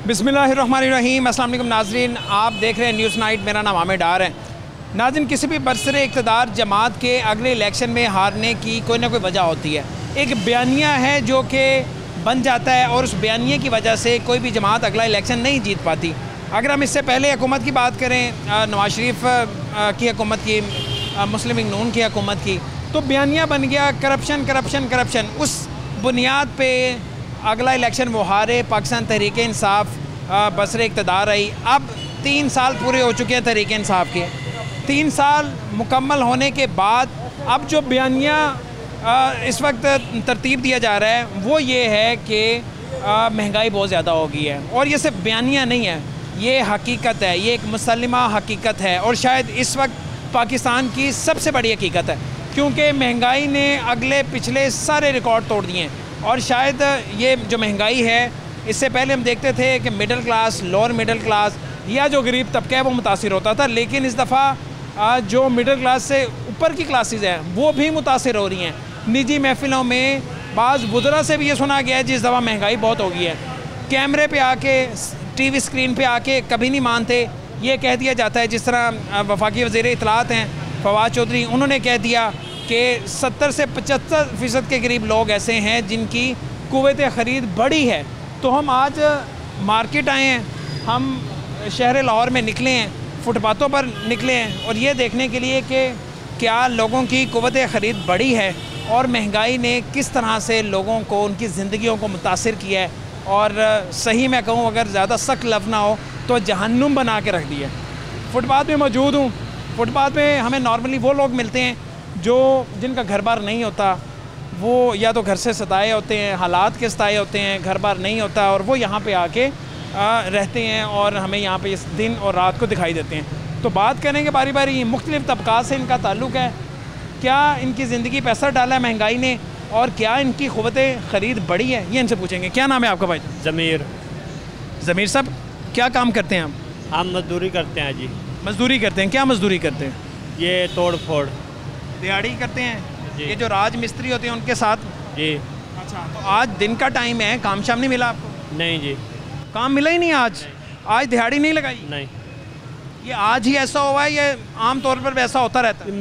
बिस्मिल्लाहिर्रहमानिर्रहीम। अस्सलाम वालेकुम नाज़रीन, आप देख रहे हैं न्यूज़ नाइट। मेरा नाम आमिर डार है। नाज़रीन, किसी भी बरसरे इक़्तिदार जमात के अगले इलेक्शन में हारने की कोई ना कोई वजह होती है। एक बयानिया है जो कि बन जाता है और उस बयानिए की वजह से कोई भी जमात अगला इलेक्शन नहीं जीत पाती। अगर हम इससे पहले हुकूमत की बात करें, नवाज शरीफ की हुकूमत की, मुस्लिम लीग नून की हुकूमत की, तो बयानिया बन गया करप्शन करप्शन करप्शन। उस बुनियाद पे अगला इलेक्शन वो हारे। पाकिस्तान तहरीक इंसाफ बरसरे इक़्तिदार आई। अब 3 साल पूरे हो चुके हैं तहरीक इंसाफ के। 3 साल मुकम्मल होने के बाद अब जो बयानिया इस वक्त तरतीब दिया जा रहा है वो ये है कि महंगाई बहुत ज़्यादा हो गई है। और ये सिर्फ बयानिया नहीं है, ये हकीकत है, ये एक मुसल्लिमा हकीकत है और शायद इस वक्त पाकिस्तान की सबसे बड़ी हकीकत है, क्योंकि महंगाई ने अगले पिछले सारे रिकॉर्ड तोड़ दिए हैं। और शायद ये जो महंगाई है, इससे पहले हम देखते थे कि middle class, lower middle class या जो गरीब तबका है वो मुतासिर होता था, लेकिन इस दफ़ा जो मिडिल क्लास से ऊपर की क्लासेस हैं वो भी मुतासिर हो रही हैं। निजी महफिलों में बाज़ बुज़ुर्ग से भी ये सुना गया है जिस दफ़ा महंगाई बहुत हो गई है, कैमरे पे आके, टीवी स्क्रीन पे आके कभी नहीं मानते। ये कह दिया जाता है, जिस तरह वफाकी वज़ीर इत्तलात हैं फवाद चौधरी, उन्होंने कह दिया कि 70 से 75% के करीब लोग ऐसे हैं जिनकी कुव्वत ख़रीद बढ़ी है। तो हम आज मार्केट आए हैं, हम शहर लाहौर में निकले हैं, फुटपाथों पर निकले हैं और ये देखने के लिए कि क्या लोगों की कुव्वत ख़रीद बढ़ी है और महंगाई ने किस तरह से लोगों को, उनकी ज़िंदगियों को मुतासिर किया है। और सही मैं कहूँ, अगर ज़्यादा सख्त लफ्ज़ ना हो तो जहन्नुम बना के रख दिया। फुटपाथ में मौजूद हूँ। फुटपाथ में हमें नॉर्मली वो लोग मिलते हैं जिनका घर बार नहीं होता, वो या तो घर से सताए होते हैं, हालात के सताए होते हैं, घर बार नहीं होता और वो यहाँ पे आके रहते हैं और हमें यहाँ पे इस दिन और रात को दिखाई देते हैं। तो बात करेंगे बारी बारी, मुख्तलिफ़ तबक़ात से इनका ताल्लुक़ है, क्या इनकी ज़िंदगी पे असर डाला है महंगाई ने और क्या इनकी क़ुव्वत ख़रीद बढ़ी है, ये इनसे पूछेंगे। क्या नाम है आपका भाई? ज़मीर। ज़मीर साहब, क्या काम करते हैं आप? हम मजदूरी करते हैं जी। मजदूरी करते हैं? क्या मजदूरी करते हैं? ये तोड़ फोड़ दिहाड़ी करते हैं? ये जो राज मिस्त्री होते हैं उनके साथ? जी। अच्छा, तो आज दिन का टाइम है, काम शाम नहीं मिला आपको? नहीं जी, काम मिला ही नहीं आज? आज दिहाड़ी नहीं लगाई? नहीं। ये आज ही ऐसा हुआ है, ये आम तौर पर वैसा होता रहता है?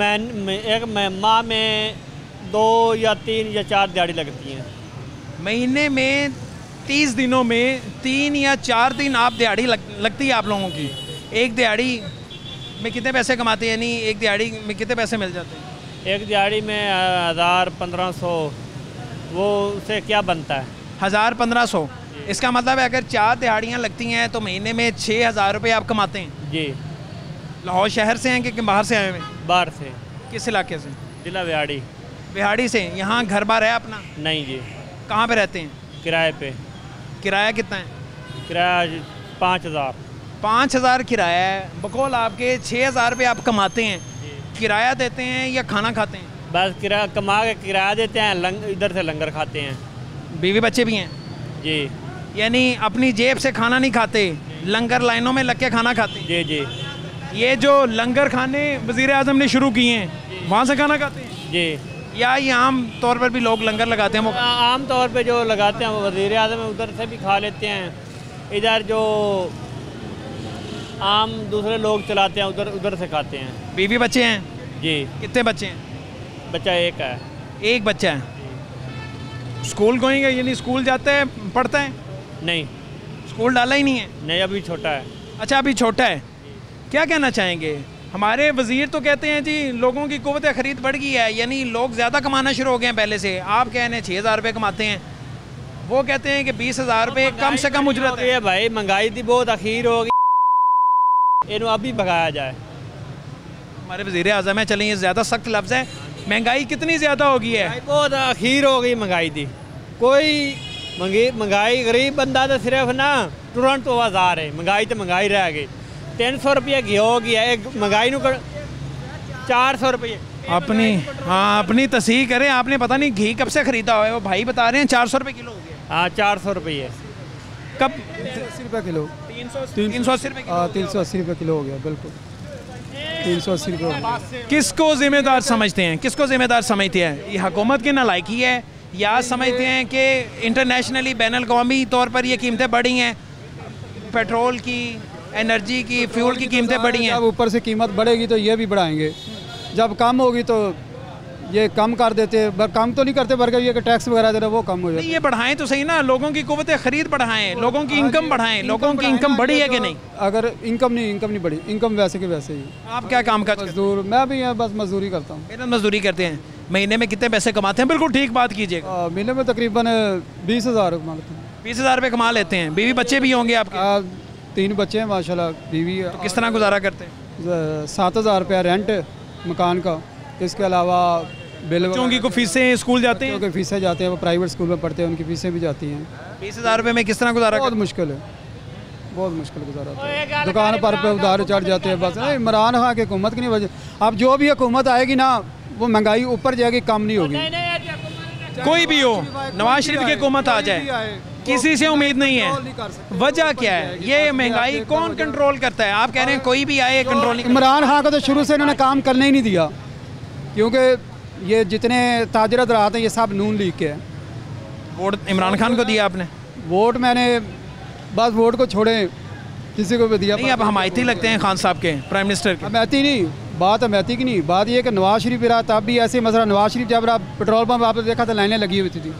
एक माह में 2 या 3 या 4 दिहाड़ी लगती हैं। महीने में 30 दिनों में 3 या 4 दिन आप दिहाड़ी लगती है आप लोगों की। एक दिहाड़ी में कितने पैसे कमाते हैं, यानी एक दिहाड़ी में कितने पैसे मिल जाते हैं? एक दिहाड़ी में 1000-1500, वो उससे क्या बनता है? 1000-1500। इसका मतलब है अगर 4 दिहाड़ियाँ लगती हैं तो महीने में 6000 रुपये आप कमाते हैं? जी। लाहौर शहर से हैं कि बाहर से आए हुए? बाहर से। किस इलाके से? जिला बिहाड़ी। बिहाड़ी से। यहाँ घर बार है अपना? नहीं जी। कहाँ पे रहते हैं? किराए पे। किराया कितना है? किराया 5000। 5000 किराया है। बकौल आपके 6000 रुपये आप कमाते हैं, किराया देते हैं या खाना खाते हैं? बस किराया कमा के किराया देते हैं, इधर से लंगर खाते हैं। बीवी बच्चे भी हैं? जी। यानी अपनी जेब से खाना नहीं खाते, लंगर लाइनों में लग के खाना खाते हैं? जी जी। ये जो लंगर खाने वज़ीर आज़म ने शुरू किए हैं, वहाँ से खाना खाते हैं? जी। या ये आम तौर पर भी लोग लंगर लगाते हैं? वो आम तौर पे जो लगाते हैं वो वज़ीर आज़म उधर से भी खा लेते हैं, इधर जो आम दूसरे लोग चलाते हैं उधर से खाते हैं। बीवी बच्चे हैं? जी। कितने बच्चे हैं? बच्चा एक है। एक बच्चा है। स्कूल गोइंग है, यानी स्कूल जाते हैं, पढ़ता है? नहीं, स्कूल डाला ही नहीं है? नहीं, अभी छोटा है। अच्छा, अभी छोटा है। क्या कहना चाहेंगे? हमारे वज़ीर तो कहते हैं जी लोगों की कुव्वत ख़रीद बढ़ गई है, यानी लोग ज़्यादा कमाना शुरू हो गए हैं पहले से। आप कह रहे हैं 6000 रुपये कमाते हैं, वो कहते हैं कि 20000 रुपये कम से कम उजरत है। भाई महंगाई थी बहुत अखीर हो गई, इन्हों अभी भगाया जाए। हमारे वज़ीर आज़म है, चलें ये ज़्यादा सख्त लफ्ज़ है, महंगाई कितनी ज़्यादा हो गई है? बहुत अखीर हो गई महंगाई थी। कोई महंगाई गरीब बंदा तो सिर्फ ना तुरंत तो आज़ार है, महंगाई तो महंगाई रह गई। 300 रुपये घी हो गया एक महंगाई ਨੂੰ 400 रुपये अपनी। हाँ, अपनी तस्हीह करें, आपने पता नहीं घी कब से ख़रीदा हुआ है, वो भाई बता रहे हैं 400 रुपये किलो हो गया। हाँ, 400 रुपये। कब? 380 रुपये किलो। 380 रुपये? हाँ, 380 रुपये किलो हो गया, बिल्कुल 380 रुपये। किसको ज़िम्मेदार समझते हैं, किसको ज़िम्मेदार समझते हैं? ये हुकूमत की नालायकी है या समझते हैं कि इंटरनेशनली बैनुल-अक़वामी तौर पर ये कीमतें बढ़ी हैं? पेट्रोल की, एनर्जी की, फ्यूल की कीमतें बढ़ी हैं। जब ऊपर से कीमत बढ़ेगी तो ये भी बढ़ाएंगे, जब कम होगी तो ये कम कर देते हैं। कम तो नहीं करते बल्कि ये कि टैक्स वगैरह दे रहे वो कम हो जाए। ये बढ़ाएं तो सही ना, लोगों की कुव्वत खरीद बढ़ाएं, लोगों की इनकम बढ़ाएं। लोगों की इनकम बढ़ी है कि नहीं? अगर इनकम नहीं बढ़ी, इनकम वैसे के वैसे ही। आप क्या काम करते हैं? मजदूर, मैं भी यहाँ बस मजदूरी करता हूँ। मेहनत मजदूरी करते हैं। महीने में कितने पैसे कमाते हैं? बिल्कुल ठीक बात कीजिएगा। महीने में तकरीबन 20,000 कमा लेते हैं। 20,000 रुपये कमा लेते हैं। बीवी बच्चे भी होंगे आपके? 3 बच्चे हैं माशाल्लाह, बीवी। तो किस तरह गुजारा करते हैं? 7,000 रुपया रेंट मकान का, इसके अलावा बिल। बच्चों की को फीसें, स्कूल जाते हैं? क्योंकि फीसें जाते हैं, वो प्राइवेट स्कूल में पढ़ते हैं, उनकी फीसें भी जाती हैं। 20,000 रुपये में किस तरह गुजारा? बहुत मुश्किल है, बहुत मुश्किल गुजारा होता है। दुकान पर उधार चढ़ जाते हैं। बस इमरान खान की हुकूमत की नहीं वजह। अब जो भी हुकूमत आएगी ना, वो महंगाई ऊपर जाएगी, कम नहीं होगी। कोई भी हो, नवाज शरीफ की हुकूमत आ जाए, किसी से उम्मीद नहीं है। वजह क्या है? ये महंगाई कौन कंट्रोल करता है? आप कह रहे हैं कोई भी आए कंट्रोल नहीं। इमरान खान को तो शुरू से इन्होंने काम करने ही नहीं दिया, क्योंकि ये जितने ताजरत रहा हैं ये सब नून लीग के हैं। वोट इमरान खान को दिया आपने? वोट मैंने बस वोट को छोड़े किसी को भी दिया नहीं। अब हमायती लगते हैं खान साहब के, प्राइम मिनिस्टर के। हमायती नहीं, बात हमायती की नहीं, बात ये कि नवाज शरीफ रहा तब भी ऐसे मसला। नवाज शरीफ जब रहा, पेट्रोल पंप आपने देखा था, लाइनें लगी हुई थी,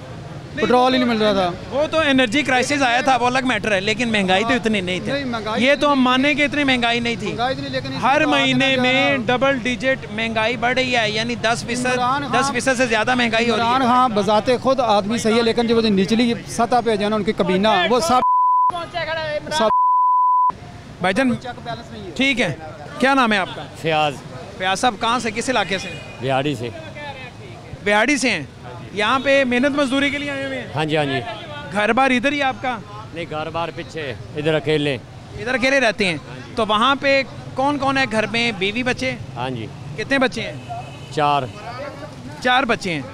पेट्रोल ही नहीं मिल रहा था। वो तो एनर्जी क्राइसिस आया था, वो अलग मैटर है, लेकिन महंगाई तो इतनी नहीं थी। ये तो हम माने कि इतनी महंगाई नहीं थी। हर महीने में डबल डिजिट महंगाई बढ़ रही है, यानी 10% से ज़्यादा महंगाई हो रही है। हाँ, बजाते खुद आदमी सही है, लेकिन जो निचली सतह पे जाना उनकी कबीना, वो सब भाईजान ठीक है। क्या नाम है आपका? फयाज। फयाज साहब कहाँ से, किस इलाके से? बिहाड़ी से। बिहाड़ी से हैं? यहाँ पे मेहनत मजदूरी के लिए आए हुए हैं? हाँ जी, हाँ जी। घर बार इधर ही आपका? नहीं, घर बार पीछे, इधर अकेले। इधर अकेले रहते हैं? तो वहाँ पे कौन कौन है घर में? बीवी बच्चे? हाँ जी। कितने बच्चे हैं? 4 बच्चे हैं।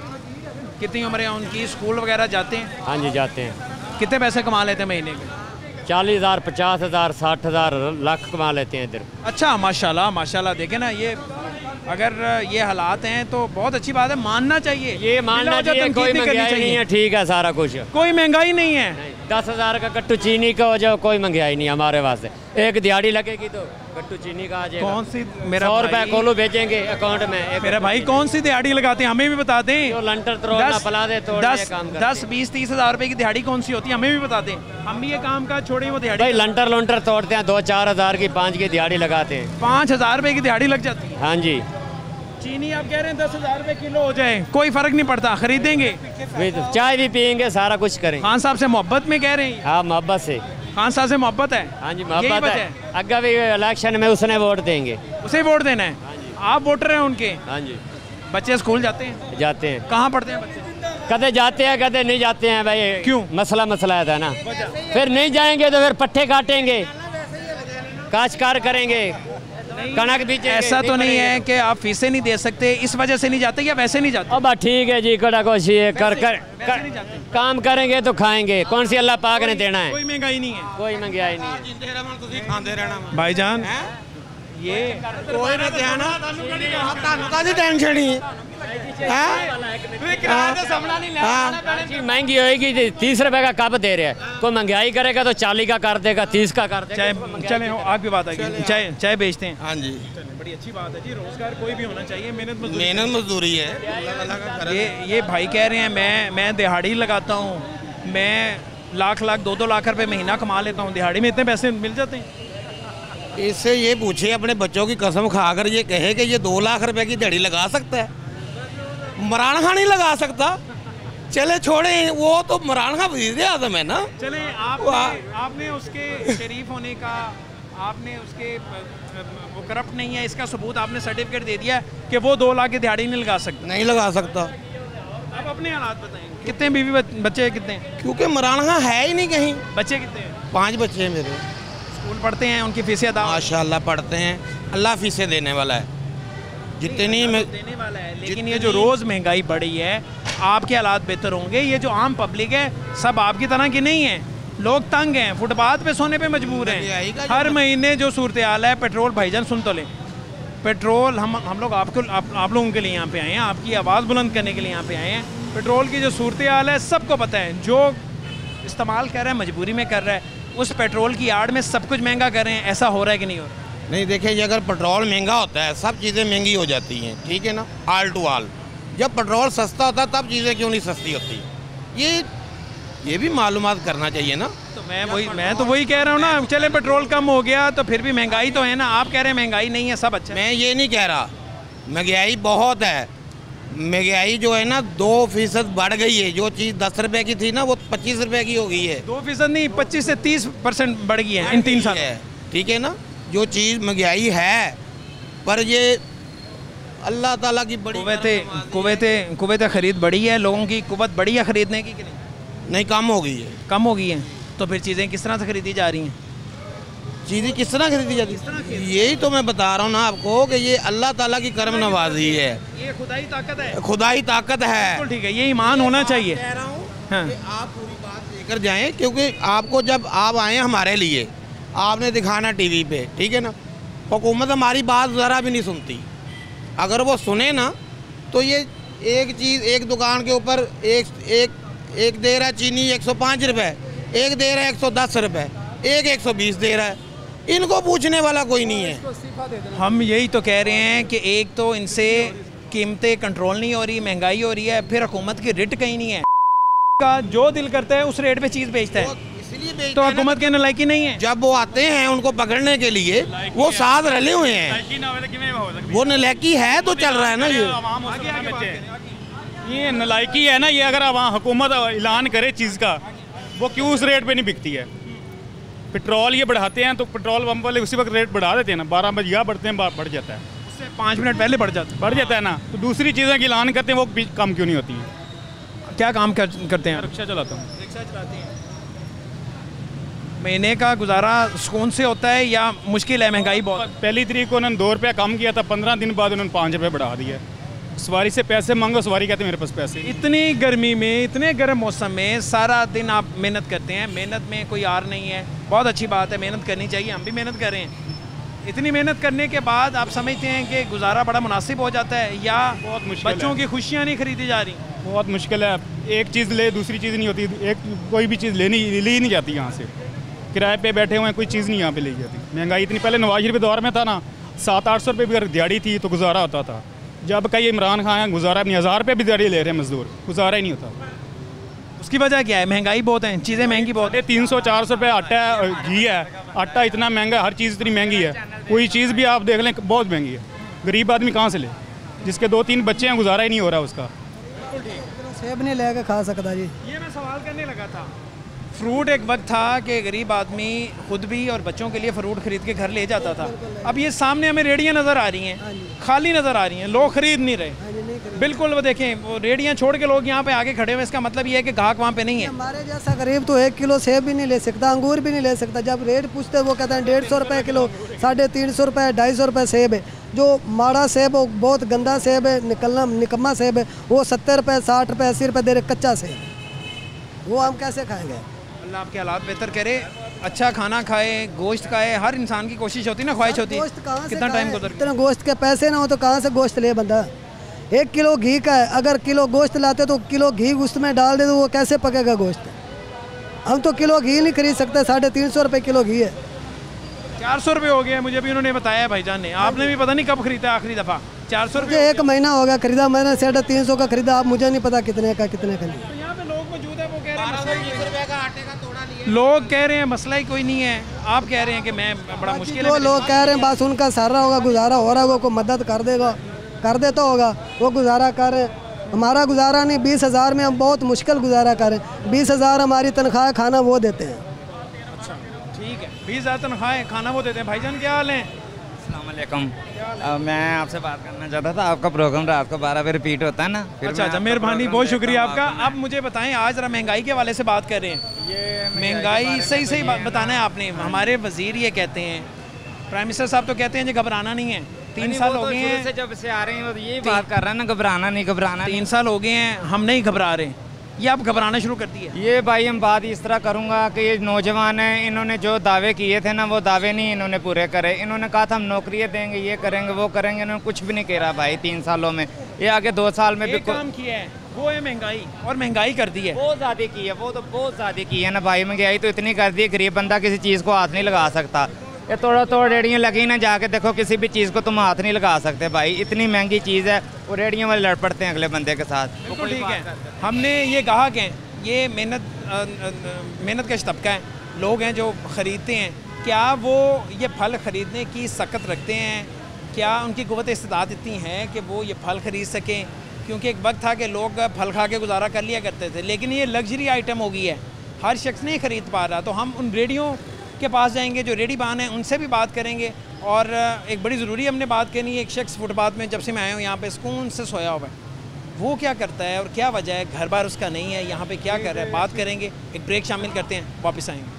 कितनी उम्र है उनकी? स्कूल वगैरह जाते हैं? हाँ जी, जाते हैं। कितने पैसे कमा लेते हैं महीने के? 40,000, 50,000, 60,000, लाख कमा लेते हैं इधर। अच्छा, माशाल्लाह माशाल्लाह। देखें ना, ये अगर ये हालात हैं तो बहुत अच्छी बात है, मानना चाहिए। ये मानना चाहिए, कोई महंगाई नहीं है, ठीक है सारा कुछ। कोई महंगाई नहीं है। 10,000 का कट्टू चीनी का हो जाए, कोई महंगाई नहीं हमारे वास्ते। एक दिहाड़ी लगेगी तो कट्टू चीनी का आ जाएगा। कौन सी? मेरा 100 रुपए कोलो भेजेंगे अकाउंट में। मेरा भाई कौन सी दिहाड़ी लगाते हैं, हमें भी बता दें। जो लंटर तोड़ना, पला दे तोड़ना, 10, 20, 30,000 रुपए की दिहाड़ी कौन सी होती है, हमें भी बता दें। हम भी ये काम का छोड़े, वो दिहाड़ी। भाई लंटर तोड़ते हैं, 2-4 हज़ार की, 5 की दिहाड़ी लगाते हैं। 5,000 रुपए की दिहाड़ी लग जाती है? हाँ जी। चीनी आप कह रहे हैं 10,000 रुपए किलो हो जाए, कोई फर्क नहीं पड़ता, खरीदेंगे, चाय भी पियेंगे, सारा कुछ करेंगे। खान साहब से मोहब्बत में कह रहे हैं? हाँ, मोहब्बत से। खान साहब से मोहब्बत है? हाँ जी, मोहब्बत है। अगर भी इलेक्शन में उसने वोट देंगे, उसे वोट देना है। आप वोटर हैं उनके? हाँ जी। बच्चे स्कूल जाते हैं? जाते हैं। कहाँ पढ़ते हैं बच्चे? कदे जाते हैं, कदे नहीं जाते हैं भाई। क्यों? मसला है ना। फिर नहीं जाएंगे तो फिर पट्टे काटेंगे, काश्तकार करेंगे, कनक बीजेंगे। ऐसा तो नहीं है कि आप फीसें नहीं दे सकते, इस वजह से नहीं जाते या वैसे नहीं जाते? अब ठीक है जी, कड़ा कोशिश कर काम करेंगे तो खाएंगे। कौन सी अल्लाह पाक ने देना है? कोई महंगाई नहीं है। कोई महंगाई नहीं है। भाईजान ये कोई ना ध्यान टेंशन ही महंगी होएगी, 30 रुपए का कप दे रहा है। कोई महंगाई करेगा तो 40 का कर देगा, 30 का कर देगा। चले आग भी बात आएगी। चाय बेचते हैं? हाँ जी। बड़ी अच्छी बात है जी, रोजगार कोई भी होना चाहिए, मेहनत मजदूरी है। ये भाई कह रहे हैं मैं दिहाड़ी लगाता हूँ, मैं लाख 2-2 लाख रुपए महीना कमा लेता हूँ, दिहाड़ी में इतने पैसे मिल जाते हैं। इससे ये पूछे अपने बच्चों की कसम खाकर ये कहे कि ये 2 लाख रुपए की दिहाड़ी लगा सकता है? इमरान खान नहीं लगा सकता। चले छोड़े, वो तो इमरान खान वज़ीर आज़म है ना। चले आपने उसके शरीफ होने का, आपने उसके वो करप्ट नहीं है, इसका सबूत आपने सर्टिफिकेट दे दिया कि वो 2 लाख की दिहाड़ी नहीं लगा सकता। नहीं लगा सकता। अब अपने हालात बताएं, कितने बीवी बच्चे कितने? क्योंकि इमरान खान है ही नहीं कहीं। बच्चे कितने हैं? 5 बच्चे हैं मेरे। स्कूल पढ़ते हैं, उनकी फीसें अदा? माशाल्लाह पढ़ते हैं, अल्लाह फीसें देने वाला है, जितनी देने वाला है। लेकिन ये जो रोज़ महंगाई बढ़ी है, आपके हालात बेहतर होंगे। ये जो आम पब्लिक है सब आपकी तरह की नहीं है, लोग तंग हैं, फुटपाथ पे सोने पे मजबूर हैं। हर महीने जो सूरत हाल है, पेट्रोल भाईजान सुन तो लें, पेट्रोल हम लोग आप लोगों के लिए यहाँ पे आए हैं, आपकी आवाज़ बुलंद करने के लिए यहाँ पे आए हैं। पेट्रोल की जो सूरत हाल है सबको पता है, जो इस्तेमाल कर रहा है मजबूरी में कर रहा है। उस पेट्रोल की आड़ में सब कुछ महंगा कर रहे हैं, ऐसा हो रहा है कि नहीं हो रहा? नहीं देखिए, ये अगर पेट्रोल महंगा होता है सब चीज़ें महंगी हो जाती हैं, ठीक है ना, आल टू आल। जब पेट्रोल सस्ता होता है तब चीज़ें क्यों नहीं सस्ती होती? ये भी मालूमात करना चाहिए ना। तो मैं तो वही कह रहा हूँ ना, चले पेट्रोल कम हो गया तो फिर भी महंगाई तो है ना। आप कह रहे हैं महंगाई नहीं है, सब अच्छा है। मैं ये नहीं कह रहा, महंगाई बहुत है। महंगाई जो है ना 2% बढ़ गई है। जो चीज़ 10 रुपए की थी ना वो 25 रुपए की हो गई है। 2% नहीं, 25 से 30% बढ़ गई है इन 3 साल। ठीक है ना, जो चीज़ महंगाई है, पर ये अल्लाह ताला की बड़ी कुव्वत खरीद बढ़ी है, लोगों की कुव्वत बढ़ी है खरीदने की कि नहीं? कम हो गई है। कम हो गई है। तो फिर चीज़ें किस तरह से खरीदी जा रही हैं? चीज़ें किस तरह खरीदी जाती है? यही तो मैं बता रहा हूँ ना आपको कि ये अल्लाह ताला की करम नवाजी है, ये खुदाई ताकत है। खुदाई ताकत है। ठीक है, ये ईमान होना चाहिए। कह रहा हूँ हाँ। कि आप पूरी बात लेकर जाएं, क्योंकि आपको जब आप आए हमारे लिए, आपने दिखाना टीवी पे, ठीक है ना। हुकूमत हमारी बात ज़रा भी नहीं सुनती। अगर वो सुने ना तो ये एक चीज़, एक दुकान के ऊपर एक दे रहा है चीनी 105 रुपये, एक दे रहा है 110 रुपये, एक 120 दे रहा है। इनको पूछने वाला कोई नहीं है। हम यही तो कह रहे हैं कि एक तो इनसे कीमतें कंट्रोल नहीं हो रही, महंगाई हो रही है, फिर हुकूमत की रेट कहीं नहीं है। का जो दिल करता है उस रेट पे चीज़ बेचता है, तो हुकूमत के नलायकी नहीं है। जब वो आते हैं उनको पकड़ने के लिए वो साथ रले हुए हैं, वो नलायकी है तो चल रहा है ना। ये नलायकी है ना। ये अगर वहाँ हुकूमत ऐलान करे चीज़ का, वो क्यों उस रेट पे नहीं बिकती है? पेट्रोल ये बढ़ाते हैं तो पेट्रोल पंप वाले उसी वक्त रेट बढ़ा देते हैं ना। 12 बजे यहाँ बढ़ते हैं, बढ़ जाता है, उससे 5 मिनट पहले बढ़ जाता है ना। तो दूसरी चीज़ें की ऐलान करते हैं वो भी कम क्यों नहीं होती हैं? क्या काम करते हैं? रिक्शा चलाता हूँ। रिक्शा चलाते हैं। महीने का गुजारा सुकून से होता है या मुश्किल है? महंगाई बहुत। पहली तारीख को उन्होंने 2 रुपये कम किया था, 15 दिन बाद उन्होंने 5 रुपये बढ़ा दिया। सवारी से पैसे मांगो, सवारी कहते मेरे पास पैसे। इतनी गर्मी में, इतने गर्म मौसम में सारा दिन आप मेहनत करते हैं, मेहनत में कोई हार नहीं है, बहुत अच्छी बात है, मेहनत करनी चाहिए, हम भी मेहनत कर रहे हैं। इतनी मेहनत करने के बाद आप समझते हैं कि गुजारा बड़ा मुनासिब हो जाता है या बहुत मुश्किल है। बच्चों की खुशियाँ नहीं खरीदी जा रही? बहुत मुश्किल है। एक चीज़ ले दूसरी चीज़ नहीं होती, कोई भी चीज़ ली नहीं जाती यहाँ से। किराए पे बैठे हुए हैं, कोई चीज़ नहीं यहाँ पे ली जाती। महंगाई इतनी, पहले नवाज शरीफ के दौर में था ना, 700-800 रुपये भी अगर दिहाड़ी थी तो गुजारा होता था। जब का ये इमरान खान है, गुजारा नहीं, 1000 रुपये भी दिहाड़ी ले रहे हैं मजदूर, गुजारा ही नहीं होता। उसकी वजह क्या है? महंगाई बहुत है, चीज़ें महंगी बहुत है। 300-400 रुपये आटा है, घी है, आटा इतना महंगा है, हर चीज़ इतनी महंगी है। कोई चीज़ भी आप देख लें बहुत महंगी है। गरीब आदमी कहाँ से ले? जिसके 2-3 बच्चे हैं, गुजारा ही नहीं हो रहा उसका। सेब नहीं लेके खा सकता जी। ये मैं सवाल करने लगा था। फ्रूट एक वक्त था कि गरीब आदमी खुद भी और बच्चों के लिए फ्रूट खरीद के घर ले जाता था। अब ये सामने हमें रेडियाँ नज़र आ रही हैं, खाली नज़र आ रही हैं, लोग खरीद नहीं रहे। बिल्कुल, वो देखें, वो रेडियाँ छोड़ के लोग यहाँ पे आगे खड़े हुए, इसका मतलब ये है कि ग्राहक वहाँ पे नहीं है। हमारे जैसा गरीब तो 1 किलो सेब भी नहीं ले सकता, अंगूर भी नहीं ले सकता। जब रेट पूछते वो कहते हैं 150 रुपये किलो, 350 रुपये, 250 रुपये सेब है। जो माड़ा सेब वो बहुत गंदा सेब है, निकम्मा सेब है, वो 70 रुपये, 60 रुपये, 80 रुपये दे रहे कच्चा सेब। वो हम कैसे खाएंगे? अल्लाह आपके हालात बेहतर करे, अच्छा खाना खाए, गोश्त खाए। हर इंसान की कोशिश होती है ना, ख्वाहिश होती है। कितना टाइम गुजर, इतना गोश्त के पैसे ना हो तो कहाँ से गोश्त ले बंदा? 1 किलो घी का है, अगर किलो गोश्त लाते तो किलो घी उसमें डाल दे तो वो कैसे पकेगा गोश्त? हम तो किलो घी नहीं खरीद सकते, 350 रुपये किलो घी है। 400 रुपये हो गया, मुझे भी उन्होंने बताया भाईजान ने। आपने भी पता नहीं कब खरीदा आखिरी दफ़ा? 400 रुपये। 1 महीना हो गया खरीदा मैंने, 350 का खरीदा। आप मुझे नहीं पता कितने का नहीं। यहाँ पे लोग मौजूद है, वो कह रहे हैं लोग कह रहे हैं मसला ही कोई नहीं है। आप कह रहे हैं कि मैं बड़ा मुश्किल है। वो लोग कह रहे हैं बस उनका सारा होगा, गुजारा हो रहा है, वो को मदद कर देगा, कर देता होगा, वो गुजारा कर रहे हैं। हमारा गुजारा नहीं, 20,000 में हम बहुत मुश्किल गुजारा करें। 20,000 हमारी तनख्वाह, खाना वो देते हैं। अच्छा ठीक है, 20,000 तनख्वाह, खाना वो देते हैं। भाईजान क्या हाल है? अस्सलाम वालेकुम। मैं आपसे बात करना चाहता था, आपका प्रोग्राम रात को 12 बजे रिपीट होता है ना? अच्छा, मेहरबानी, बहुत शुक्रिया आपका। अब मुझे बताएं, आज जरा महंगाई के हवाले से बात कर रहे हैं। ये महंगाई सही बताना है आपने। हमारे वजीर ये कहते हैं, प्राइम मिनिस्टर साहब तो कहते हैं जी घबराना नहीं है। 3 साल हो गए हैं जब से आ रहे हैं, यही बात कर रहे हैं ना, घबराना नहीं, घबराना। 3 साल हो गए हैं, हम नहीं घबरा रहे, ये अब घबराना शुरू कर दिया। ये भाई हम बात इस तरह करूँगा कि ये नौजवान हैं, इन्होंने जो दावे किए थे ना, वो दावे नहीं इन्होंने पूरे करे। इन्होंने कहा था हम नौकरियाँ देंगे, ये करेंगे, वो करेंगे, इन्होंने कुछ भी नहीं करा भाई 3 सालों में। ये आगे 2 साल में भी काम किया है। वो है महंगाई, और महंगाई कर दी है, बहुत ज़्यादा की है, वो तो बहुत ज़्यादा की है ना भाई। महंगाई तो इतनी कर दी है, गरीब बंदा किसी चीज़ को हाथ नहीं लगा सकता। ये थोड़ा रेडियाँ लगी ना, जाके देखो किसी भी चीज़ को तुम हाथ नहीं लगा सकते भाई, इतनी महंगी चीज़ है। वो रेडियों वाले लड़ पड़ते हैं अगले बंदे के साथ। बिल्कुल ठीक है। हमने ये कहा कि ये मेहनत का तबका है, लोग हैं जो ख़रीदते हैं, क्या वो ये फल ख़रीदने की सकत रखते हैं? क्या उनकी क़ुव्वत इस्तिताअत इतनी है कि वो ये फल ख़रीद सकें? क्योंकि एक वक्त था कि लोग फल खा के गुजारा कर लिया करते थे, लेकिन ये लग्जरी आइटम हो गई है, हर शख्स नहीं ख़रीद पा रहा। तो हम उन रेडियों के पास जाएंगे जो रेडी बान हैं, उनसे भी बात करेंगे। और एक बड़ी ज़रूरी हमने बात करनी है, एक शख्स फुटपाथ में जब से मैं आया हूँ यहाँ पे सुकून से सोया हुआ है, वो क्या करता है और क्या वजह है, घर बार उसका नहीं है, यहाँ पे क्या कर रहा है, बात करेंगे। एक ब्रेक शामिल करते हैं, वापस आएंगे।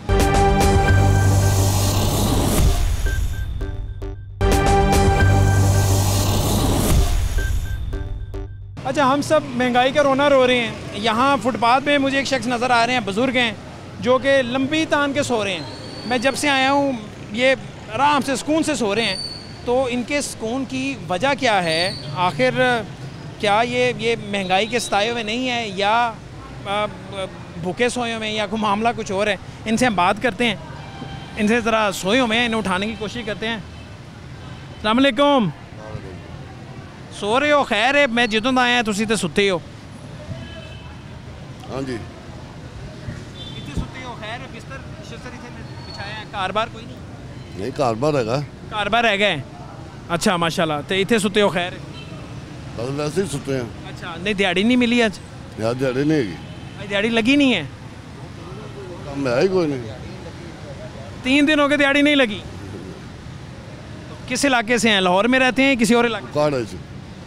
अच्छा, हम सब महंगाई का रोना रो रहे हैं। यहाँ फुटपाथ में मुझे एक शख्स नज़र आ रहे हैं, बुज़ुर्ग हैं जो कि लंबी तान के सो रहे हैं। मैं जब से आया हूँ ये आराम से सुकून से सो रहे हैं, तो इनके सुकून की वजह क्या है? आखिर क्या ये महंगाई के सताए हुए नहीं है, या भूखे सोए हुए हैं, या कोई मामला कुछ और है? इनसे हम बात करते हैं, इनसे ज़रा सोए हुए हैं, इन्हें उठाने की कोशिश करते हैं। अस्सलाम वालेकुम। सो रहे हो? खैर है, मैं जितों आया तुसी तो सुते हो। हाँ जी, इतने सुते हो? खैर है, बिस्तर शिस्तर इतने बिछाया है, कार-बार कोई नहीं कार-बार हैगा। कार-बार है गए? अच्छा माशाल्लाह। तो इतने सुते हो? खैर बस वैसे ही सुते हैं। अच्छा, नहीं दिहाड़ी नहीं मिली आज? यार दिहाड़ी नहीं हैगी, भाई दिहाड़ी लगी नहीं है? काम है ही कोई नहीं। 3 दिन हो गए दिहाड़ी नहीं लगी। किस इलाके से हैं? लाहौर में रहते हैं, किसी और इलाके? काड़े से।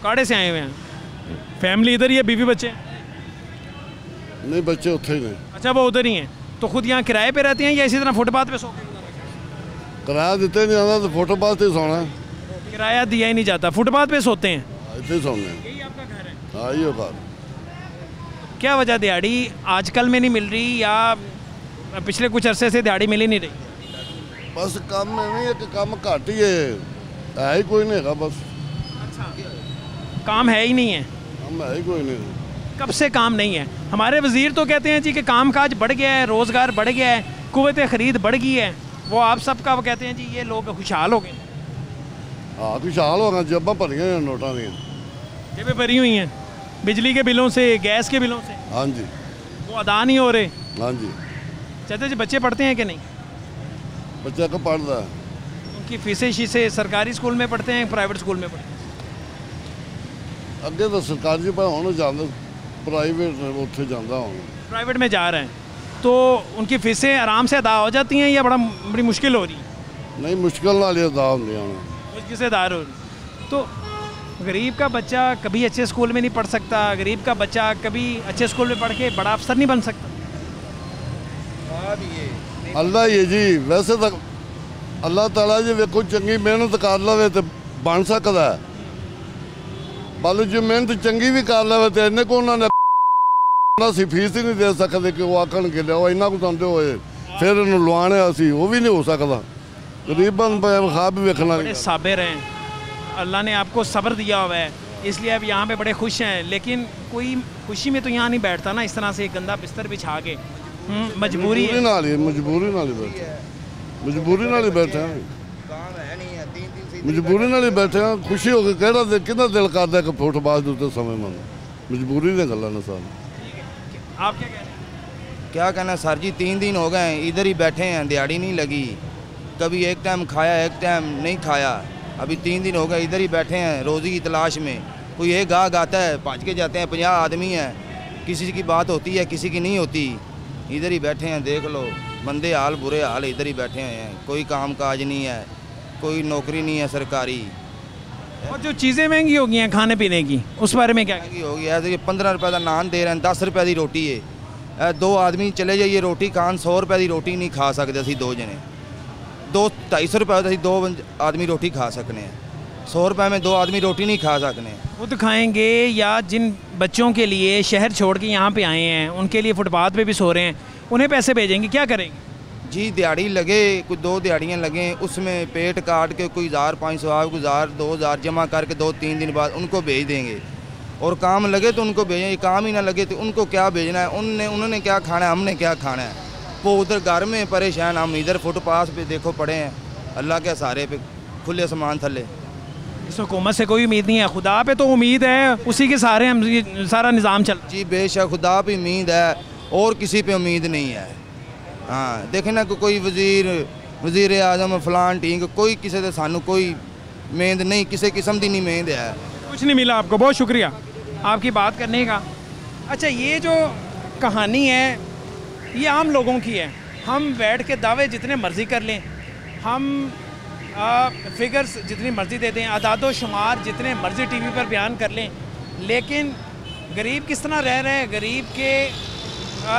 काड़े से आए हुए हैं। फैमिली इधर ही है, बीवी बच्चे? नहीं, बच्चे उठे ही नहीं। अच्छा, वो उधर ही हैं। तो खुद यहाँ किराए पे रहते हैं या इसी तरह फुटपाथ पे सो? किराया देते नहीं आता तो फुटपाथ पे सोना है। किराया दिया ही नहीं जाता, फुटपाथ पे सोते हैं? इतने सोने हैं। यही आपका घर है? हाँ, ये घर। क्या वजह दिहाड़ी आजकल में नहीं मिल रही, या पिछले कुछ अरसे से दिहाड़ी मिल ही नहीं रही? बस काम में नहीं है कि काम घट ही है ही कोई नहीं है बस। अच्छा, काम है ही नहीं है? काम है ही कोई नहीं। कब से काम नहीं है? हमारे वज़ीर तो कहते हैं जी कि काम काज बढ़ गया है, रोज़गार बढ़ गया है, कुव्वत ख़रीद बढ़ गई है। वो आप सबका वो कहते हैं जी ये लोग खुशहाल हो गए। हाँ, खुशहाल हो गए, जेबां भरियां हैं नोटां दी। जेबें भरी हुई हैं बिजली के बिलों से, गैस के बिलों से। हाँ जी। वो अदा नहीं हो रहे? हाँ जी। चाहते जी बच्चे पढ़ते हैं कि नहीं? बच्चा कब पढ़ता है? उनकी फीसें शीसें सरकारी स्कूल में पढ़ते हैं, प्राइवेट स्कूल में पढ़ते हैं? अगे तो सरकारी पर हुण जांदे, प्राइवेट उत्थे जांदा हुण। प्राइवेट में जा रहे हैं, तो उनकी फीसें आराम से अदा हो जाती हैं या बड़ी मुश्किल हो रही है? नहीं, मुश्किल नाल अदा होंदियां ने। मुश्किल से अदा हो रही। तो गरीब का बच्चा कभी अच्छे स्कूल में नहीं पढ़ सकता, गरीब का बच्चा कभी अच्छे स्कूल में पढ़ के बड़ा अफसर नहीं बन सकता। अल्लाह ही है जी, वैसे तो अल्लाह ताला जी वेखो चंगी मेहनत कर लवे तो बन सकता है, पर जो मेहनत चंगी भी कर लवे तो इन्ने को उन्होंने ਅਸੀਂ फीस ही नहीं दे सकते कि वो आखन के लिया इन्ना कुछ आते हुए फिर इन्होंने लवाने असी, वो भी नहीं हो सकता। गरीबन ख्वाब भी वेखना। बड़े साबिर हैं, अल्लाह ने आपको सब्र दिया हुआ है, इसलिए आप यहाँ पे बड़े खुश हैं। लेकिन कोई खुशी में तो यहाँ नहीं बैठता ना, इस तरह से गंदा बिस्तर बिछा के। मजबूरी नाल ही बैठे, मजबूरी नाल ही बैठे हैं, मजबूरी नाल ही बैठे हैं। खुशी हो गई कितना दिल करता कि फुटपाथ के उत्ते समय मन मजबूरी ने गल्लां ने सारी। आप क्या कह रहे हैं? क्या कहना सर जी, 3 दिन हो गए इधर ही बैठे हैं, दिहाड़ी नहीं लगी। कभी एक टाइम खाया, एक टाइम नहीं खाया। अभी 3 दिन हो गए इधर ही बैठे हैं रोज़ी की तलाश में। कोई एक गाहक आता है, भाज के जाते हैं। 50 आदमी हैं, किसी की बात होती है, किसी की नहीं होती। इधर ही बैठे हैं, देख लो मंदे हाल बुरे हाल, इधर ही बैठे हुए हैं। कोई काम काज नहीं है, कोई नौकरी नहीं है सरकारी। और जो चीज़ें महंगी हो गई हैं खाने पीने की, उस बारे में क्या? महंगी हो गई है, 15 रुपये का नान दे रहे हैं, 10 रुपये की रोटी है। 2 आदमी चले जाइए रोटी खान, 100 रुपये की रोटी नहीं खा सकते असी 2 जने। 200-250 रुपये असी 2 आदमी रोटी खा सकते हैं, 100 रुपये में 2 आदमी रोटी नहीं खा सकते। खुद खाएंगे या जिन बच्चों के लिए शहर छोड़ के यहाँ पे आए हैं, उनके लिए फुटपाथ पे भी सो रहे हैं, उन्हें पैसे भेजेंगे, क्या करेंगे? जी दिहाड़ी लगे, कुछ 2 दिहाड़ियाँ लगें, उसमें पेट काट के कोई 1500 आप, कोई 1000 2000 जमा करके 2-3 दिन बाद उनको भेज देंगे। और काम लगे तो उनको भेजें, काम ही ना लगे तो उनको क्या भेजना है, उन्होंने क्या खाना है, हमने क्या खाना है। वो उधर घर में परेशान, हम इधर फुटपाथ पे देखो पड़े हैं अल्लाह के सहारे पे, खुले सामान थले। इस हुकूमत से कोई उम्मीद नहीं है, खुदा पे तो उम्मीद है, उसी के सहारे हम सारा निज़ाम चल। जी बेशक खुदा पे उम्मीद है और किसी पे उम्मीद नहीं है। हाँ देखें ना कोई वज़ीर आज़म फलान टींग कोई किसी से सानू कोई उम्मीद नहीं, किसी किस्म की नहीं उम्मीद है। कुछ नहीं मिला आपको, बहुत शुक्रिया आपकी बात करने का। अच्छा ये जो कहानी है ये आम लोगों की है। हम बैठ के दावे जितने मर्ज़ी कर लें, हम फिगर्स जितनी मर्ज़ी दे दें, अदादो शुमार जितने मर्ज़ी टीवी पर बयान कर लें, लेकिन गरीब किस तरह रह रहे हैं, गरीब के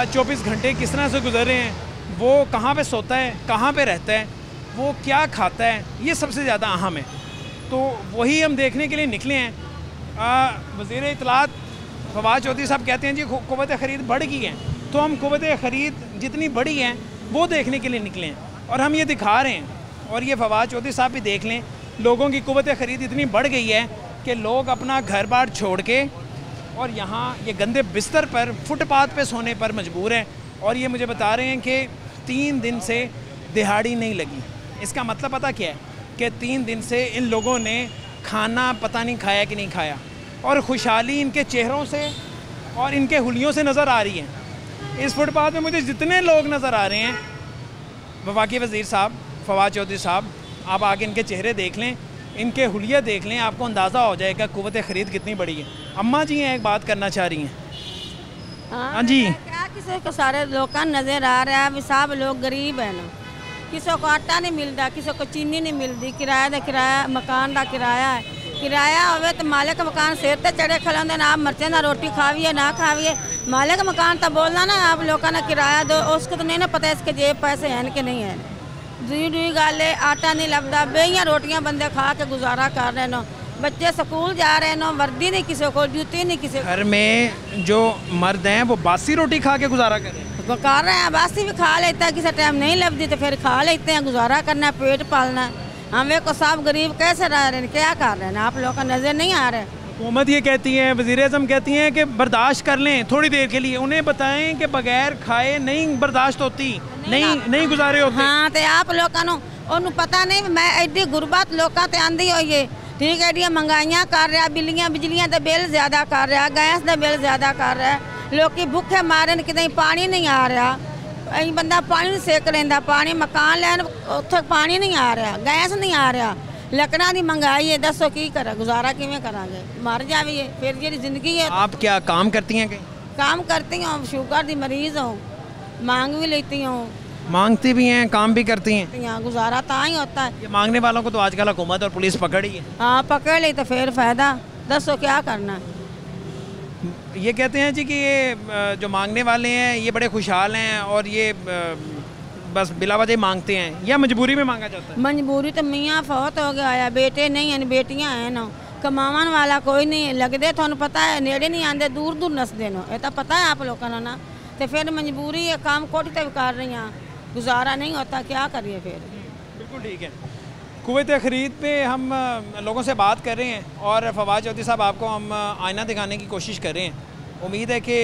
24 घंटे किस तरह से गुजर रहे हैं, वो कहाँ पे सोता है, कहाँ पे रहता है, वो क्या खाता है, ये सबसे ज़्यादा अहम है। तो वही हम देखने के लिए निकले हैं। वज़ीर इत्तलात फवाद चौधरी साहब कहते हैं जी क़ुव्वत ख़रीद बढ़ गई है, तो हम क़ुव्वत ख़रीद जितनी बढ़ी है वो देखने के लिए निकले हैं और हम ये दिखा रहे हैं। और ये फवाद चौधरी साहब भी देख लें, लोगों की क़ुव्वत ख़रीद इतनी बढ़ गई है कि लोग अपना घर बार छोड़ के और यहाँ ये गंदे बिस्तर पर फुटपाथ पे सोने पर मजबूर हैं। और ये मुझे बता रहे हैं कि 3 दिन से दिहाड़ी नहीं लगी। इसका मतलब पता क्या है कि 3 दिन से इन लोगों ने खाना पता नहीं खाया कि नहीं खाया, और खुशहाली इनके चेहरों से और इनके हुलियों से नज़र आ रही है। इस फुटपाथ में मुझे जितने लोग नज़र आ रहे हैं, वफाकी वज़ीर साहब फवाद चौधरी साहब, आप आगे इनके चेहरे देख लें, इनके हुलिया देख लें, आपको अंदाज़ा हो जाएगा क़ुव्वत ख़रीद कितनी बड़ी है। अम्मा जी हैं, एक बात करना चाह रही हैं। हाँ जी, क्या किसी को सारे लोग का नज़र आ रहा है, सब लोग गरीब है ना, किसी को आटा नहीं मिलता, किसी को चीनी नहीं मिलती, किराया मकान का किराया है, किराया होवे तो मालिक मकान सिर ते चढ़े खलोंदे ना, आप मरते ना रोटी खाविए ना खाविए, मालिक मकान तो बोलना ना आप लोगों ने किराया दो, उसको तो नहीं ना पता इसके जेब पैसे हैं कि नहीं है। दूई गल है, आटा नहीं लगता, बेहियां रोटियां बंदे खा के गुजारा कर रहे नो, बच्चे स्कूल जा रहे नो, वर्दी नहीं किसी को, जूती नहीं किसी को। घर में जो मर्द हैं वो बासी रोटी खा के गुजारा कर रहे हैं, बासी भी खा लेता है, किसी टाइम नहीं लगती तो फिर खा लेते हैं, गुजारा करना है, पेट पालना है। हमें को सब गरीब कैसे रह रहे हैं, क्या कर रहे हैं, आप लोग का नज़र नहीं आ रहे। हुकूमत ये कहती है, वज़ीर आज़म कहती हैं कि बर्दाश्त कर लें थोड़ी देर के लिए, उन्हें बताएं कि बगैर खाए नहीं बर्दाश्त होती, नहीं गुजारे होते। हाँ तो आप लोगों पता नहीं, मैं एडी गुरबत लोगों ते आंदी हुई है, ठीक है, एडियां महंगाइयाँ कर रहा, बिजलियाँ का बिल ज़्यादा कर रहा, गैस का बिल ज़्यादा कर रहा है, लोग भुखे मारे कि पानी नहीं आ रहा, बंदा पानी नहीं सेक लेंदा, पानी मकान लैन उत्थे पानी नहीं आ रहा, गैस नहीं आ रहा, लकड़ा की महंगाई है, दसो की करा, गुजारा किवें करांगे, मर जाइए फिर जी जिंदगी है। आप क्या काम करती हैं? कहीं काम करती हूँ, शुगर की मरीज हूँ, मांग भी लेती हूँ। मांगती भी हैं, काम भी करती हैं, गुजारा तो ही होता है। ये मांगने वालों को तो आजकल हुकूमत और पुलिस पकड़ ही है। हाँ पकड़ ली तो फिर फ़ायदा, दसो क्या करना है। ये कहते हैं जी कि ये जो मांगने वाले हैं ये बड़े खुशहाल हैं और ये बस बिला वजह मांगते हैं, या मजबूरी में मांगा जाता है? मजबूरी तो मियाँ फौत हो गया है, बेटे नहीं हैं, बेटियां हैं ना, कमावन वाला कोई नहीं लगते, थानू पता है, नेड़े नहीं आते, दूर दूर नसते नो, ये तो पता है आप लोगों को ना। तो फिर मजबूरी है, काम कोठी तक कर रही हैं, गुजारा नहीं होता, क्या करिए फिर। बिल्कुल ठीक है। क़ुव्वत ख़रीद पे हम लोगों से बात कर रहे हैं और फवाद चौधरी साहब आपको हम आईना दिखाने की कोशिश कर रहे हैं। उम्मीद है कि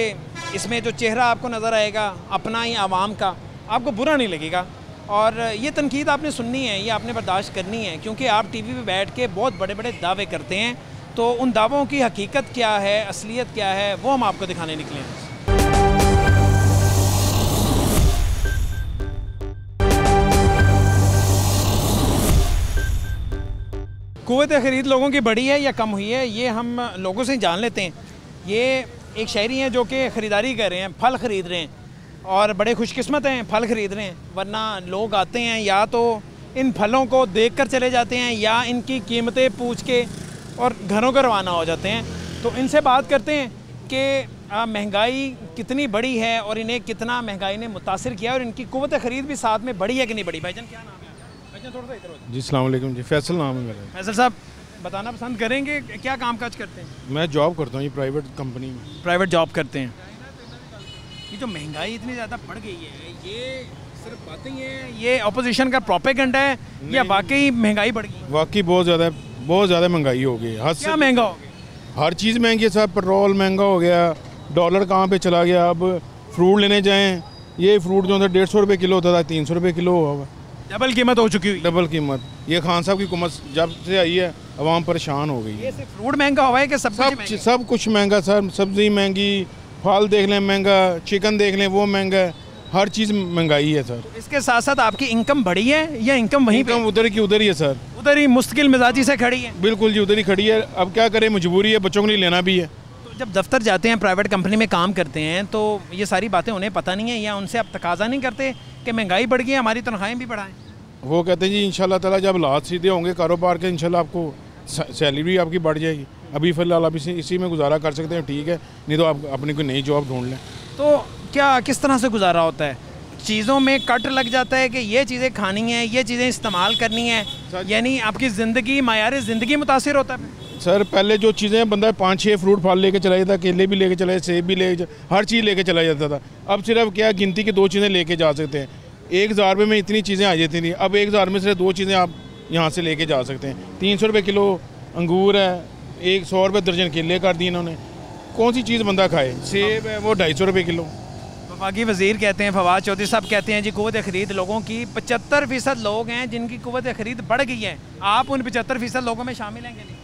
इसमें जो चेहरा आपको नज़र आएगा अपना ही आवाम का, आपको बुरा नहीं लगेगा। और ये तनकीद आपने सुननी है, ये आपने बर्दाश्त करनी है, क्योंकि आप टीवी पे बैठ के बहुत बड़े बड़े दावे करते हैं, तो उन दावों की हकीकत क्या है, असलियत क्या है, वो हम आपको दिखाने निकले हैं। क़ुव्वत ख़रीद लोगों की बढ़ी है या कम हुई है, ये हम लोगों से जान लेते हैं। ये एक शहरी हैं जो कि ख़रीदारी कर रहे हैं, फल ख़रीद रहे हैं और बड़े खुशकिस्मत हैं, फल ख़रीद रहे हैं, वरना लोग आते हैं या तो इन फलों को देखकर चले जाते हैं या इनकी कीमतें पूछ के और घरों को रवाना हो जाते हैं। तो इनसे बात करते हैं कि महंगाई कितनी बड़ी है और इन्हें कितना महंगाई ने मुतासिर किया और इनकी क़ुव्वत ख़रीद भी साथ में बढ़ी है कि नहीं बढ़ी। भाईजान क्या नाम है? थोड़ा सा इधर हो। जी अस्सलाम वालेकुम जी, फैसल नाम है मेरा। फैसल साहब बताना पसंद करेंगे क्या काम काज करते हैं? मैं जॉब करता हूँ ये प्राइवेट कंपनी में। प्राइवेट जॉब करते हैं। ये जो महंगाई इतनी ज़्यादा बढ़ गई है, ये सिर्फ बातें ही हैं, ये अपोजिशन का प्रोपेगेंडा है या वाकई महंगाई बढ़ गई? वाकई बहुत ज़्यादा महंगाई हो गई है, हद से क्या महंगा हो गया? हर चीज़ महंगी है सर, पेट्रोल महंगा हो गया, डॉलर कहाँ पे चला गया। अब फ्रूट लेने जाएं, ये फ्रूट जो था 150 रुपये किलो होता था, 300 रुपये किलो हुआ, डबल कीमत हो चुकी हुई। डबल कीमत। ये खान साहब की हुकूमत जब से आई है अवाम परेशान हो गई है। ये सिर्फ फ्रूट महंगा हुआ है कि सब कुछ महंगा सर, सब्ज़ी महंगी, फल देख लें महंगा, चिकन देख लें वो महंगा है, हर चीज़ महंगाई है सर। इसके साथ साथ आपकी इनकम बढ़ी है या इनकम वहीं पे? उधर की उधर ही है सर, उधर ही मुश्किल मिजाजी से खड़ी है। बिल्कुल जी, उधर ही खड़ी है। अब क्या करें, मजबूरी है, बच्चों के लिए लेना भी है। तो जब दफ्तर जाते हैं, प्राइवेट कंपनी में काम करते हैं, तो ये सारी बातें उन्हें पता नहीं है, या उनसे आप तकाजा नहीं करते कि महंगाई बढ़ गई है, हमारी तनख्वाहें भी बढ़ाएं? वो कहते हैं जी इंशाल्लाह ताला जब हालात सीधे होंगे कारोबार के, इंशाल्लाह आपको सैलरी भी आपकी बढ़ जाएगी। अभी फ़िलहाल आप इसी में गुजारा कर सकते हैं, ठीक है, नहीं तो आप अपनी कोई नई जॉब ढूंढ लें। तो क्या किस तरह से गुजारा होता है? चीज़ों में कट लग जाता है कि ये चीज़ें खानी हैं, ये चीज़ें इस्तेमाल करनी है, यानी आपकी ज़िंदगी, मायार ज़िंदगी मुतासिर होता है? सर पहले जो चीज़ें बंदा 5-6 फ्रूट फल लेके चला जाता, केले भी लेके चला, सेब भी ले, हर चीज़ लेके चला जाता था। अब सिर्फ क्या गिनती की 2 चीज़ें लेके जा सकते हैं। 1000 रुपये में इतनी चीज़ें आ जाती थी, अब 1000 में सिर्फ 2 चीज़ें आप यहाँ से लेके जा सकते हैं। 300 रुपये किलो अंगूर है, 100 रुपये दर्जन केले कर दिए इन्होंने, कौन सी चीज़ बंदा खाए? सेब है वो 250 रुपये किलो। वफाकी वज़ीर कहते हैं, फवाद चौधरी साहब कहते हैं जी क़ुव्वत ख़रीद लोगों की 75% लोग हैं जिनकी क़ुव्वत ख़रीद बढ़ गई है। आप उन 75% लोगों में शामिल हैं कि नहीं?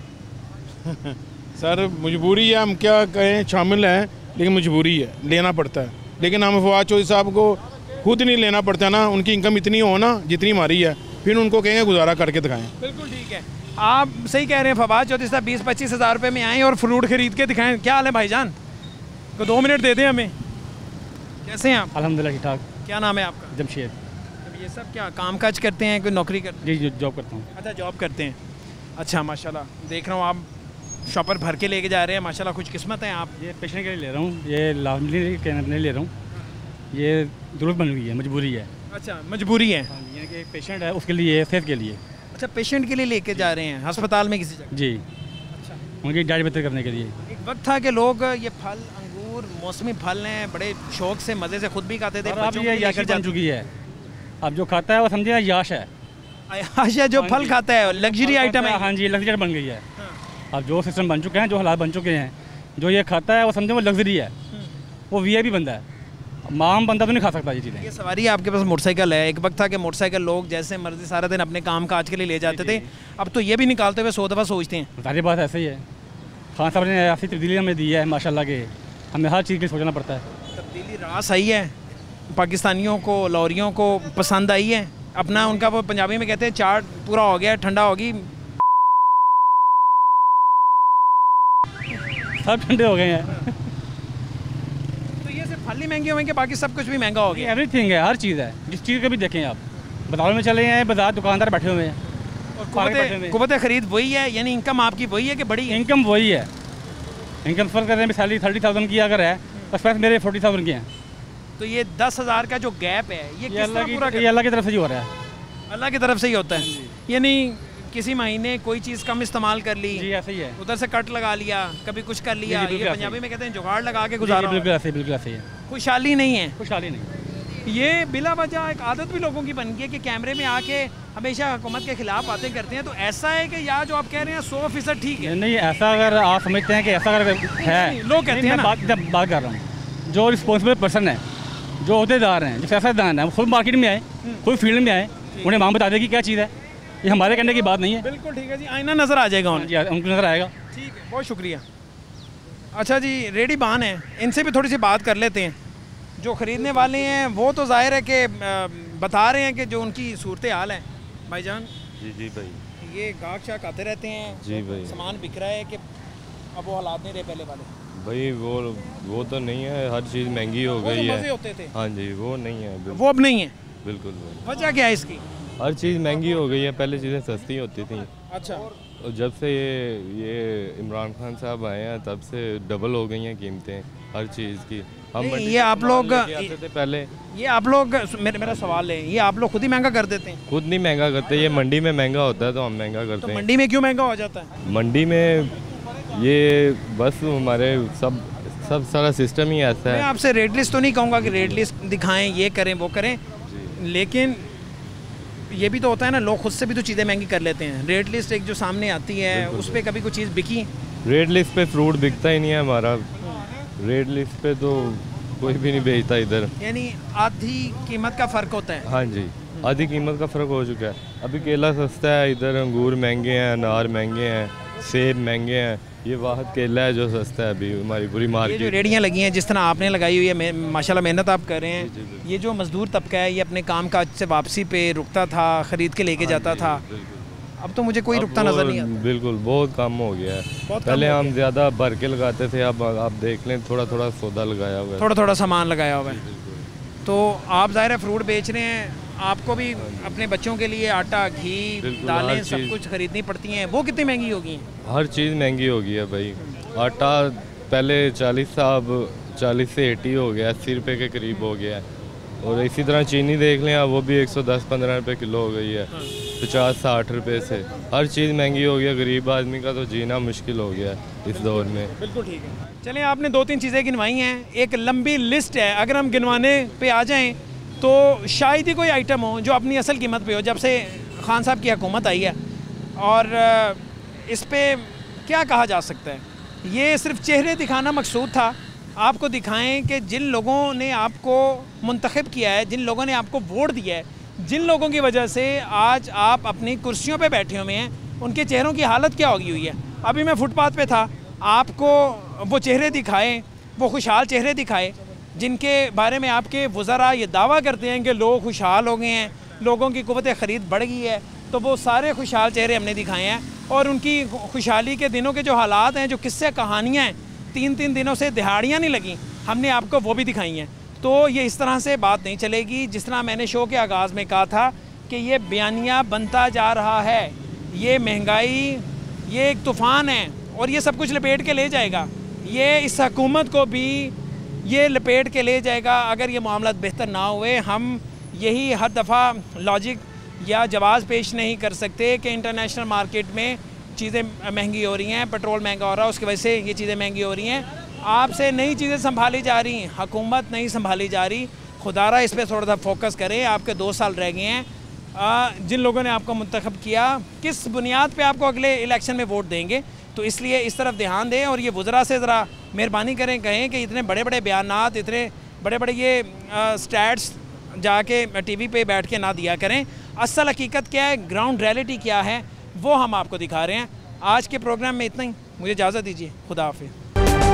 सर मजबूरी है, हम क्या कहें, शामिल हैं, लेकिन मजबूरी है, लेना पड़ता है। लेकिन हम फवाद चौधरी साहब को खुद नहीं लेना पड़ता ना, उनकी इनकम इतनी हो ना जितनी हमारी है, फिर उनको कहेंगे गुजारा करके दिखाएं। बिल्कुल ठीक है, आप सही कह रहे हैं फवाद चौधरी साहब, 20-25 हज़ार रुपये में आएँ और फ्रूट ख़रीद के दिखाएँ। क्या हाल है भाईजान, को 2 मिनट दे दें हमें? कैसे हैं आप? अल्हम्दुलिल्लाह ठीक ठाक। क्या नाम है आपका? जमशेद। तो ये सब क्या काम काज करते हैं, कोई नौकरी करते हैं? जी जॉब करता हूँ। अच्छा जॉब करते हैं, अच्छा माशाल्लाह। देख रहा हूँ आप शॉपर भर के लेके जा रहे हैं, माशाल्लाह खुशकिस्मत हैं आप। ये पेशेंट के लिए ले रहा हूँ, ये लाजमी नहीं ले रहा हूँ, ये ज़रूरत बन गई है, मजबूरी है। अच्छा मजबूरी है, यानी कि पेशेंट है उसके लिए, सेहत के लिए। अच्छा पेशेंट के लिए लेके जा रहे हैं अस्पताल में किसी जगह? जी, अच्छा, उनकी डाइट बेहतर करने के लिए। एक वक्त था कि लोग ये फल, अंगूर, मौसमी फल हैं, बड़े शौक से मज़े से खुद भी खाते थे। अब ये याशी बन चुकी है, अब जो खाता है वो समझे याश है। याश है, जो फल खाता है लग्जरी आइटम है। हाँ जी, लग्जरी बन गई है। अब जो सिस्टम बन चुके हैं, जो हालात बन चुके हैं, जो ये खाता है वो समझे वो लग्जरी है, वो वीआईपी बंदा है, आम बंदा तो नहीं खा सकता ये चीज़ें। ये सवारी आपके पास मोटरसाइकिल है, एक वक्त था कि मोटरसाइकिल लोग जैसे मर्जी सारा दिन अपने काम काज के लिए ले जाते थे, अब तो ये भी निकालते हुए 100 दफ़ा सोचते हैं। सारी बात ऐसे ही है, खान साहब ने ऐसी तब्दीली हमें दी है माशाल्लाह के, हमें हर चीज़ के लिए सोचना पड़ता है। तब्दीली रास आई है, पाकिस्तानियों को, लाहौरियों को पसंद आई है अपना, उनका वो पंजाबी में कहते हैं चाट पूरा हो गया, ठंडा होगी, सब ठंडे हो गए हैं। तो ये सिर्फ फल ही महंगे हुए कि बाकी सब कुछ भी महंगा हो गया? एवरीथिंग है, हर चीज़ है, जिस चीज़ को भी देखें आप। बाजार में चले हैं, बाजार दुकानदार बैठे हुए हैं, और क़ुव्वत ख़रीद वही है, यानी इनकम आपकी वही है कि बड़ी है? इनकम वही है, इनकम फर्क कर रहे हैं, सैलरी 30,000 की अगर है, बस पैसे मेरे 40,000 के हैं। तो ये 10,000 का जो गैप है ये अल्लाह की तरफ से ही हो रहा है। अल्लाह की तरफ से ही होता है, यानी किसी महीने कोई चीज़ कम इस्तेमाल कर ली, जी ऐसे ही है, उधर से कट लगा लिया, कभी कुछ कर लिया, ये पंजाबी में कहते हैं जुगाड़ लगा के गुजारा। बिल्कुल ऐसे ही है, खुशहाली नहीं है। खुशहाली नहीं, ये बिला वजह एक आदत भी लोगों की बन गई है कि कैमरे में आके हमेशा हुकूमत के खिलाफ बातें करते हैं। तो ऐसा है कि या जो आप कह रहे हैं 100% ठीक है? नहीं, ऐसा अगर आप समझते हैं कि ऐसा अगर है, लोग कहते हैं ना, बात कर रहा हूँ, जो रिस्पॉन्सिबल पर्सन है, जो अहदेदार हैं, जो सियासतदान है, खुद मार्केट में आए, खुद फील्ड में आए, उन्हें मांग बता दें कि क्या चीज़ है, ये हमारे कहने की बात नहीं है। बिल्कुल ठीक है जी, आईना नज़र आ जाएगा उन्हें, उनको नज़र आएगा। ठीक है, बहुत शुक्रिया। अच्छा जी, रेडी बान है, इनसे भी थोड़ी सी बात कर लेते हैं। जो ख़रीदने वाले हैं वो तो जाहिर है कि बता रहे हैं कि जो उनकी सूरत हाल है। भाईजान जी भाई, ये गाहक शाक आते रहते हैं जी भाई, सामान बिक रहा है कि अब वो हालात नहीं रहे पहले वाले? भाई वो तो नहीं है, हर चीज़ महंगी हो गई है। होते थे, हाँ जी, वो नहीं है, वो अब नहीं है। बिल्कुल, वजह क्या है इसकी? हर चीज़ महंगी हो गई है, पहले चीज़ें सस्ती होती थी। अच्छा, और जब से ये इमरान खान साहब आए हैं तब से डबल हो गई हैं कीमतें हर चीज़ की। हम ये आप लोग पहले, ये आप लोग, मेरा सवाल है, ये आप लोग खुद ही महंगा कर देते हैं? खुद नहीं महंगा करते, ये मंडी में महंगा होता है तो हम महंगा करते हैं। मंडी में क्यों महंगा हो जाता है? मंडी में ये बस हमारे सब सारा सिस्टम ही ऐसा है। मैं आपसे रेट लिस्ट तो नहीं कहूँगा कि रेट लिस्ट दिखाएं, ये करें वो करें, लेकिन ये भी तो होता है ना, लोग खुद से भी तो चीज़ें महंगी कर लेते हैं। रेट लिस्ट एक जो सामने आती है उस पर कभी कोई चीज़ बिकी? रेट लिस्ट पे फ्रूट बिकता ही नहीं है हमारा, रेट लिस्ट पे तो कोई भी नहीं बेचता इधर। यानी आधी कीमत का फ़र्क होता है? हाँ जी, आधी कीमत का फ़र्क हो चुका है। अभी केला सस्ता है इधर, अंगूर महंगे हैं, अनार महंगे हैं, सेब महंगे हैं। ये वाहद केला है जो सस्ता है अभी हमारी पूरी मार्केट। ये जो रेडियाँ लगी हैं जिस तरह आपने लगाई हुई है, माशाल्लाह मेहनत आप कर रहे हैं। ये जो मज़दूर तबका है ये अपने काम काज से वापसी पे रुकता था, ख़रीद के लेके जाता था, अब तो मुझे कोई रुकता नज़र नहीं आता। बिल्कुल बहुत कम हो गया है। पहले हम ज़्यादा भर के लगाते थे, अब आप देख लें थोड़ा थोड़ा सौदा लगाया हुआ है, थोड़ा थोड़ा सामान लगाया हुआ है। तो आप ज़ाहिर है फ्रूट बेच रहे हैं, आपको भी अपने बच्चों के लिए आटा, घी, दालें सब कुछ खरीदनी पड़ती हैं, वो कितनी महंगी होगी? हर चीज़ महंगी हो गई है भाई। आटा पहले 40 था, अब 40 से 80 हो गया, 80 रुपये के करीब हो गया है। और इसी तरह चीनी देख लें आप, वो भी 110-15 रुपये किलो हो गई है, 50-60 रुपये से हर चीज़ महंगी हो गई है। गरीब आदमी का तो जीना मुश्किल हो गया है इस दौर में। बिल्कुल ठीक है। चलें, आपने 2-3 चीज़ें गिनवाई हैं, एक लंबी लिस्ट है, अगर हम गिनवाने पे आ जाएं तो शायद ही कोई आइटम हो जो अपनी असल कीमत पे हो जब से खान साहब की हुकूमत आई है। और इस पे क्या कहा जा सकता है, ये सिर्फ चेहरे दिखाना मकसूद था, आपको दिखाएं कि जिन लोगों ने आपको मुंतखब किया है, जिन लोगों ने आपको वोट दिया है, जिन लोगों की वजह से आज आप अपनी कुर्सियों पे बैठे हुए हैं, उनके चेहरों की हालत क्या होगी हुई है। अभी मैं फुटपाथ पे था, आपको वो चेहरे दिखाए, वो खुशहाल चेहरे दिखाए जिनके बारे में आपके वज़रा ये दावा करते हैं कि लोग खुशहाल हो गए हैं, लोगों की क़ुव्वत ख़रीद बढ़ गई है। तो वो सारे खुशहाल चेहरे हमने दिखाए हैं और उनकी खुशहाली के दिनों के जो हालात हैं, जो किस्से कहानियाँ हैं, 3-3 दिनों से दिहाड़ियाँ नहीं लगी, हमने आपको वो भी दिखाई हैं। तो ये इस तरह से बात नहीं चलेगी। जिस तरह मैंने शो के आगाज़ में कहा था कि ये बयानिया बनता जा रहा है, ये महंगाई ये एक तूफ़ान है और ये सब कुछ लपेट के ले जाएगा, ये इस हुकूमत को भी ये लपेट के ले जाएगा अगर ये मामला बेहतर ना हुए। हम यही हर दफ़ा लॉजिक या जवाज़ पेश नहीं कर सकते कि इंटरनेशनल मार्केट में चीज़ें महंगी हो रही हैं, पेट्रोल महंगा हो रहा है, उसकी वजह से ये चीज़ें महंगी हो रही हैं। आपसे नई चीज़ें संभाली जा रही हैं, हुकूमत नहीं संभाली जा रही। खुदारा इस पर थोड़ा सा फोकस करें। आपके 2 साल रह गए हैं, जिन लोगों ने आपको मुंतखब किया किस बुनियाद पे आपको अगले इलेक्शन में वोट देंगे, तो इसलिए इस तरफ ध्यान दें। और ये वज़रा से ज़रा मेहरबानी करें, कहें कि इतने बड़े बड़े बयानात, इतने बड़े बड़े ये स्टैट्स जाके टीवी पे बैठ के ना दिया करें। असल हकीकत क्या है, ग्राउंड रियलिटी क्या है, वो हम आपको दिखा रहे हैं। आज के प्रोग्राम में इतना ही, मुझे इजाज़त दीजिए, खुदा हाफिज़।